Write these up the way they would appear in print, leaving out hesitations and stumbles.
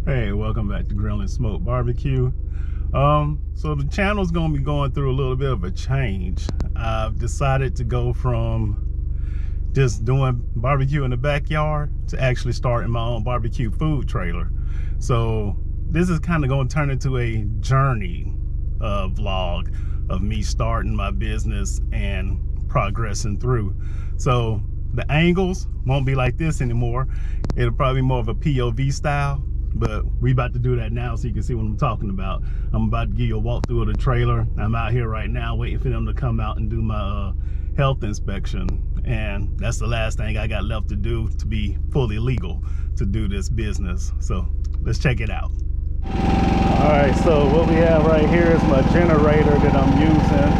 Hey, welcome back to Grill and Smoke BBQ. So the channel's gonna be going through a little bit of a change. I've decided to go from just doing barbecue in the backyard to actually starting my own barbecue food trailer. So this is kind of going to turn into a journey vlog of me starting my business and progressing through. So the angles won't be like this anymore. It'll probably be more of a POV style, but we about to do that now so you can see what I'm talking about. I'm about to give you a walkthrough of the trailer. I'm out here right now waiting for them to come out and do my health inspection, and that's the last thing I got left to do to be fully legal to do this business. So let's check it out. All right, so what we have right here is my generator that I'm using.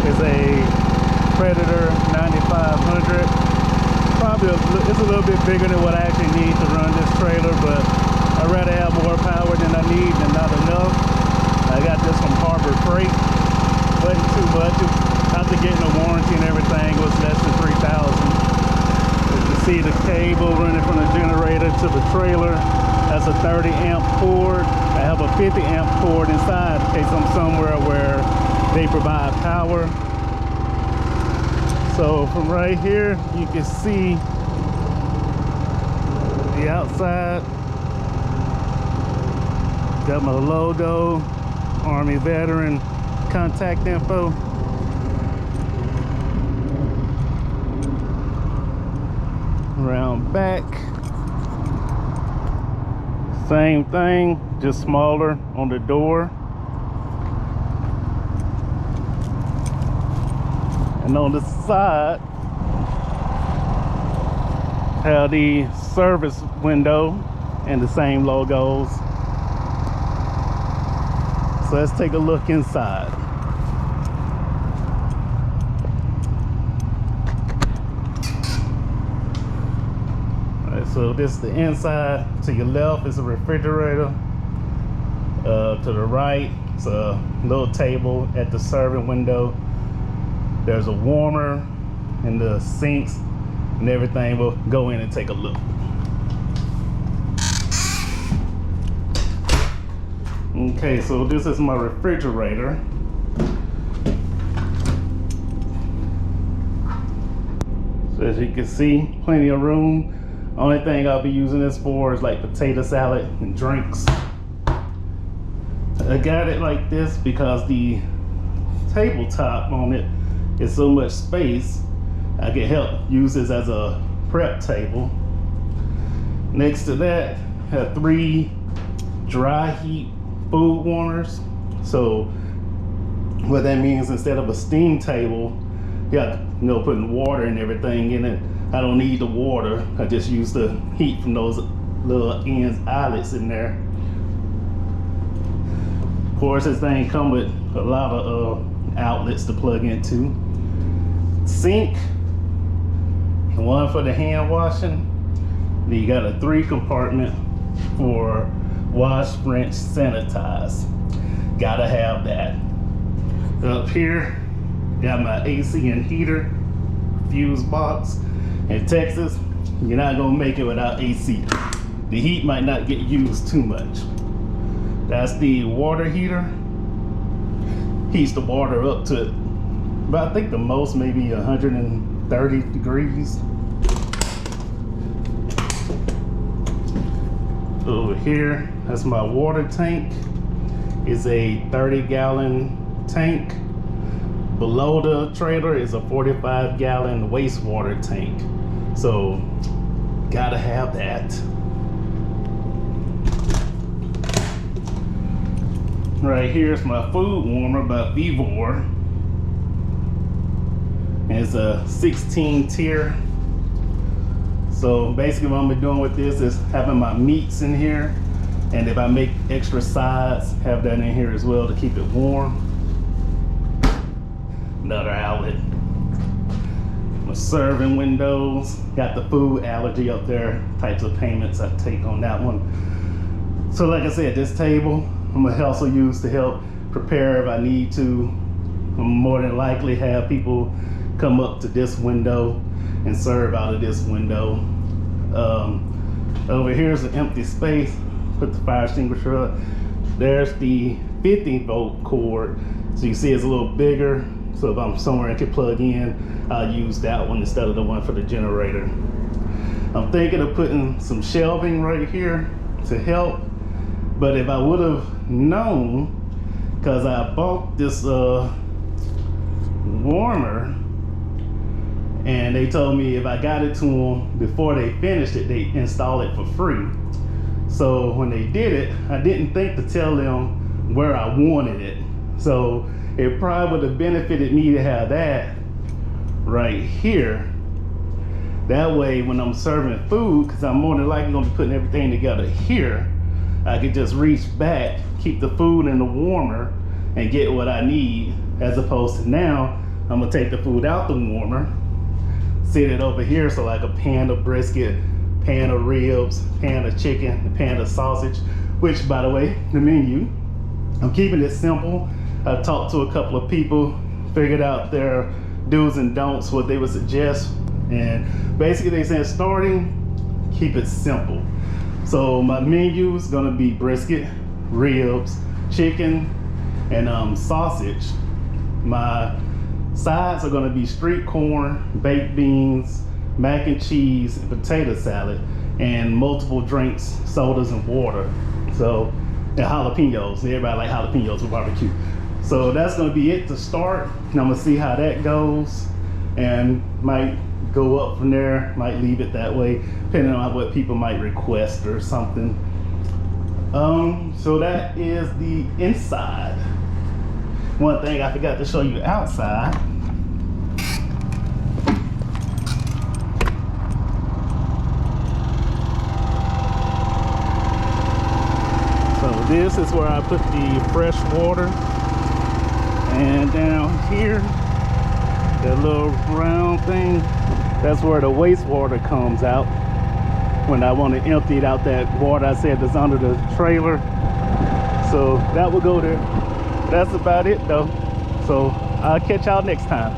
It's a Predator 9500. Probably it's a little bit bigger than what I actually need to run this trailer, but I'd rather have more power than I need than not enough. I got this from Harbor Freight. Wasn't too much. After getting a warranty and everything, it was less than $3,000. You can see the cable running from the generator to the trailer. That's a 30 amp cord. I have a 50 amp cord inside in case I'm somewhere where they provide power. So from right here, you can see the outside. Got my logo, Army veteran, contact info. Around back, same thing, just smaller on the door. And on the side, have the service window and the same logos. So let's take a look inside. All right, so this is the inside. To your left is a refrigerator. To the right, it's a little table at the serving window. There's a warmer and the sinks and everything. We'll go in and take a look. Okay, so this is my refrigerator. So as you can see, plenty of room. Only thing I'll be using this for is like potato salad and drinks. I got it like this because the tabletop on it is so much space. I can help use this as a prep table. Next to that, I have 3 dry heat food warmers. So what that means, instead of a steam table, you got, putting water and everything in it. I don't need the water. I just use the heat from those little ends eyelets in there. Of course, this thing come with a lot of outlets to plug into. Sink, one for the hand washing. Then you got a 3 compartment for wash, rinse, sanitize. Gotta have that. Up here, got my AC and heater fuse box. In Texas, you're not gonna make it without AC. The heat might not get used too much. That's the water heater. Heats the water up to, but I think the most maybe 130 degrees. Over here, that's my water tank. It's a 30-gallon tank. Below the trailer is a 45-gallon wastewater tank. So, gotta have that. Right here is my food warmer by Vivor. It's a 16 tier. So basically what I'm gonna be doing with this is having my meats in here, and if I make extra sides, have that in here as well to keep it warm. Another outlet. My serving windows, got the food allergy up there, types of payments I take on that one. So like I said, this table I'm gonna also use to help prepare if I need to. I'm more than likely have people come up to this window and serve out of this window. Over here's an empty space. Put the fire extinguisher up. There's the 50-volt cord. So you see it's a little bigger. So if I'm somewhere I can plug in, I'll use that one instead of the one for the generator. I'm thinking of putting some shelving right here to help. But if I would have known, because I bought this warmer, and they told me if I got it to them before they finished it, they install it for free. So when they did it, I didn't think to tell them where I wanted it. So it probably would have benefited me to have that right here. That way when I'm serving food, because I'm more than likely going to be putting everything together here, I could just reach back, keep the food in the warmer, and get what I need, as opposed to now, I'm gonna take the food out the warmer, sit it over here, so like a pan of brisket, pan of ribs, pan of chicken, a pan of sausage, which by the way, the menu, I'm keeping it simple. I've talked to a couple of people, figured out their do's and don'ts, what they would suggest, and basically they said starting, keep it simple. So my menu is gonna be brisket, ribs, chicken, and sausage. My sides are gonna be street corn, baked beans, mac and cheese, and potato salad, and multiple drinks, sodas and water. So, and jalapenos, everybody like jalapenos with barbecue. So that's gonna be it to start, and I'm gonna see how that goes, and might go up from there, might leave it that way, depending on what people might request or something. So that is the inside. One thing I forgot to show you outside. So this is where I put the fresh water, and down here, that little round thing, that's where the wastewater comes out when I want to empty it out, that water I said that's under the trailer. So that will go there. That's about it though. So I'll catch y'all next time.